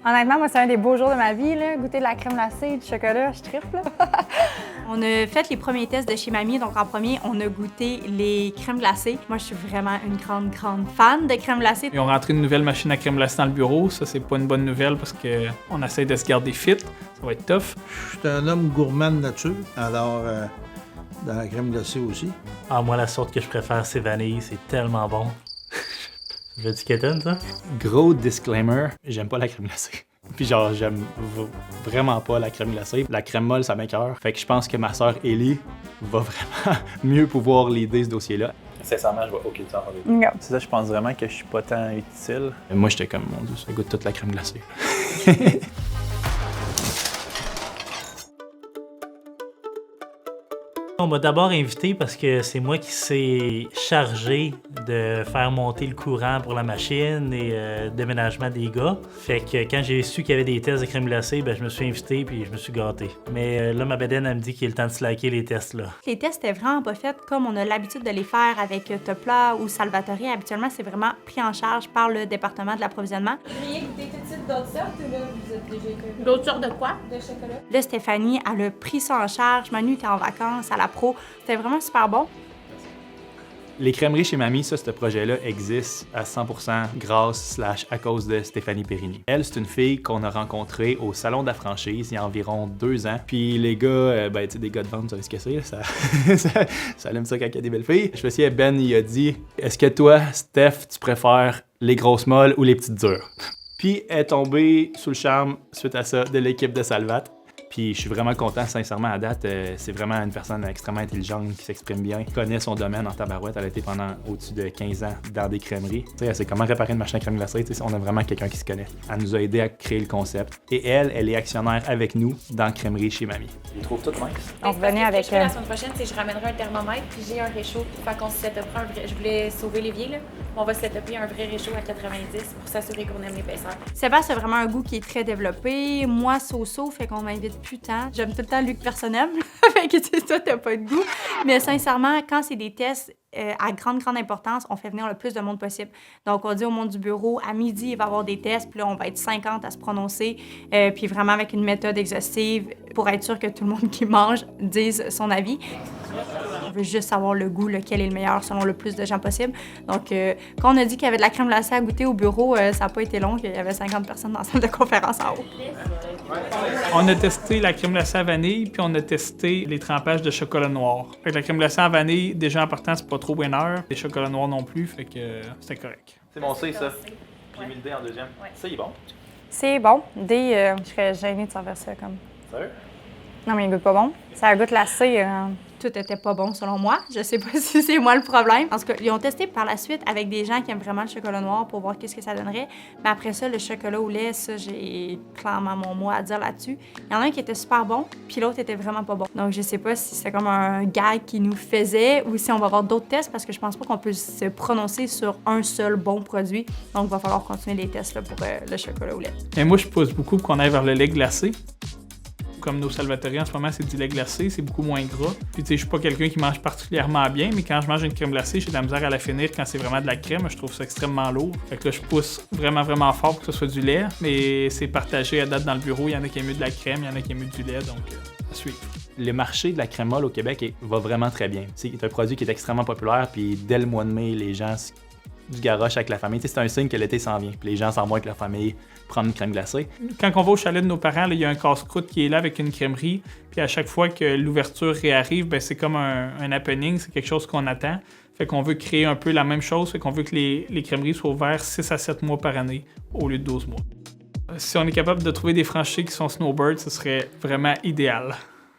Honnêtement, moi, c'est un des beaux jours de ma vie, là. Goûter de la crème glacée, du chocolat, je triple, là. On a fait les premiers tests de chez Mamie. Donc, en premier, on a goûté les crèmes glacées. Moi, je suis vraiment une grande fan de crème glacée. Ils ont rentré une nouvelle machine à crème glacée dans le bureau. Ça, c'est pas une bonne nouvelle parce qu'on essaie de se garder fit. Ça va être tough. Je suis un homme gourmand de nature, alors dans la crème glacée aussi. Ah, moi, la sorte que je préfère, c'est vanille. C'est tellement bon. Je dis qu'étonne, ça? Gros disclaimer, j'aime pas la crème glacée. Puis genre, j'aime vraiment pas la crème glacée. La crème molle, ça m'écoeure. Fait que je pense que ma sœur Ellie va vraiment mieux pouvoir l'aider ce dossier-là. Sincèrement, je vois aucune chance avec No. C'est ça, je pense vraiment que je suis pas tant utile. Moi, j'étais comme, mon Dieu, ça goûte toute la crème glacée. On m'a d'abord invité parce que c'est moi qui s'est chargé de faire monter le courant pour la machine et déménagement des gars. Fait que quand j'ai su qu'il y avait des tests de crème glacée, ben je me suis invité puis je me suis gâté. Mais là, ma bedaine, elle me dit qu'il est le temps de slacker les tests là. Les tests étaient vraiment pas faits comme on a l'habitude de les faire avec Topla ou Salvatore. Habituellement, c'est vraiment pris en charge par le département de l'approvisionnement. Vous voulez goûter tout de suite d'autres sortes ou là, vous êtes déjà écœurés? D'autres sortes de quoi? De chocolat? Là, Stéphanie, elle a pris ça en charge. Manu était en vacances à la pro. C'était vraiment super bon. Les crèmeries chez Mamie, ça, ce projet-là existe à 100% grâce / à cause de Stéphanie Périni. Elle, c'est une fille qu'on a rencontrée au salon de la franchise il y a environ 2 ans. Puis les gars, ben, tu sais, des gars de vente, vous savez ce que c'est, ça, ça aime ça quand il y a des belles filles. Je me souviens, Ben, il a dit « Est-ce que toi, Steph, tu préfères les grosses molles ou les petites dures? » Puis elle est tombée sous le charme, suite à ça, de l'équipe de Salvat. Puis je suis vraiment content, sincèrement, à date. C'est vraiment une personne extrêmement intelligente qui s'exprime bien, qui connaît son domaine en tabarouette. Elle a été pendant au-dessus de 15 ans dans des crèmeries. Tu sais, elle sait comment réparer une machine à crème glacée. Tu sais, on a vraiment quelqu'un qui se connaît. Elle nous a aidé à créer le concept. Et elle est actionnaire avec nous dans la crèmerie chez Mamie. Je trouve tout mince. On revenait avec... Ce que je fais la semaine prochaine, c'est que je ramènerai un thermomètre puis j'ai un réchaud. Fait qu'on se setupera un vrai... Je voulais sauver l'évier, là. On va setuper un vrai réchaud à 90 pour s'assurer qu'on aime l'épaisseur. Sébastien a vraiment un goût qui est très développé. Moi, so-so, fait qu'on m'invite plus tant. J'aime tout le temps Luc personne fait que c'est ça, t'as pas de goût. Mais sincèrement, quand c'est des tests à grande importance, on fait venir le plus de monde possible. Donc, on dit au monde du bureau, à midi, il va y avoir des tests, puis là, on va être 50 à se prononcer, puis vraiment avec une méthode exhaustive pour être sûr que tout le monde qui mange dise son avis. On veut juste savoir le goût, lequel est le meilleur selon le plus de gens possible. Donc, quand on a dit qu'il y avait de la crème glacée à goûter au bureau, ça n'a pas été long, il y avait 50 personnes dans la salle de conférence en haut. On a testé la crème glacée à vanille, puis on a testé les trempages de chocolat noir. Fait que la crème glacée à vanille, déjà en partant, c'est pas trop winner. Les chocolats noirs non plus, fait que c'était correct. C'est mon C, ça. J'ai mis le D en deuxième. Ça, il est bon. C'est bon. Je serais gênée de servir ça comme... Sérieux? Non, mais il goûte pas bon. Ça goûte glacé. Tout était pas bon selon moi. Je sais pas si c'est moi le problème. Parce qu'ils ont testé par la suite avec des gens qui aiment vraiment le chocolat noir pour voir qu'est-ce que ça donnerait. Mais après ça, le chocolat au lait, ça, j'ai clairement mon mot à dire là-dessus. Il y en a un qui était super bon, puis l'autre était vraiment pas bon. Donc, je sais pas si c'est comme un gag qui nous faisait ou si on va avoir d'autres tests parce que je pense pas qu'on peut se prononcer sur un seul bon produit. Donc, il va falloir continuer les tests là, pour le chocolat au lait. Mais moi, je pousse beaucoup pour qu'on aille vers le lait glacé. Comme nos Salvatore en ce moment, c'est du lait glacé, c'est beaucoup moins gras. Puis tu sais, je suis pas quelqu'un qui mange particulièrement bien, mais quand je mange une crème glacée, j'ai de la misère à la finir quand c'est vraiment de la crème. Je trouve ça extrêmement lourd. Fait que là, je pousse vraiment fort pour que ce soit du lait, mais c'est partagé à date dans le bureau. Il y en a qui aiment mieux de la crème, il y en a qui aiment mieux du lait, donc à suivre. Le marché de la crème molle au Québec va vraiment très bien. C'est un produit qui est extrêmement populaire, puis dès le mois de mai, les gens du garoche avec la famille. Tu sais, c'est un signe que l'été s'en vient. Puis les gens s'en vont avec leur famille prendre une crème glacée. Quand on va au chalet de nos parents, il y a un casse-croûte qui est là avec une crèmerie. Puis à chaque fois que l'ouverture réarrive, ben, c'est comme un happening, c'est quelque chose qu'on attend. Fait qu'on veut créer un peu la même chose. Fait qu'on veut que les crèmeries soient ouvertes 6 à 7 mois par année au lieu de 12 mois. Si on est capable de trouver des franchises qui sont snowbirds, ce serait vraiment idéal.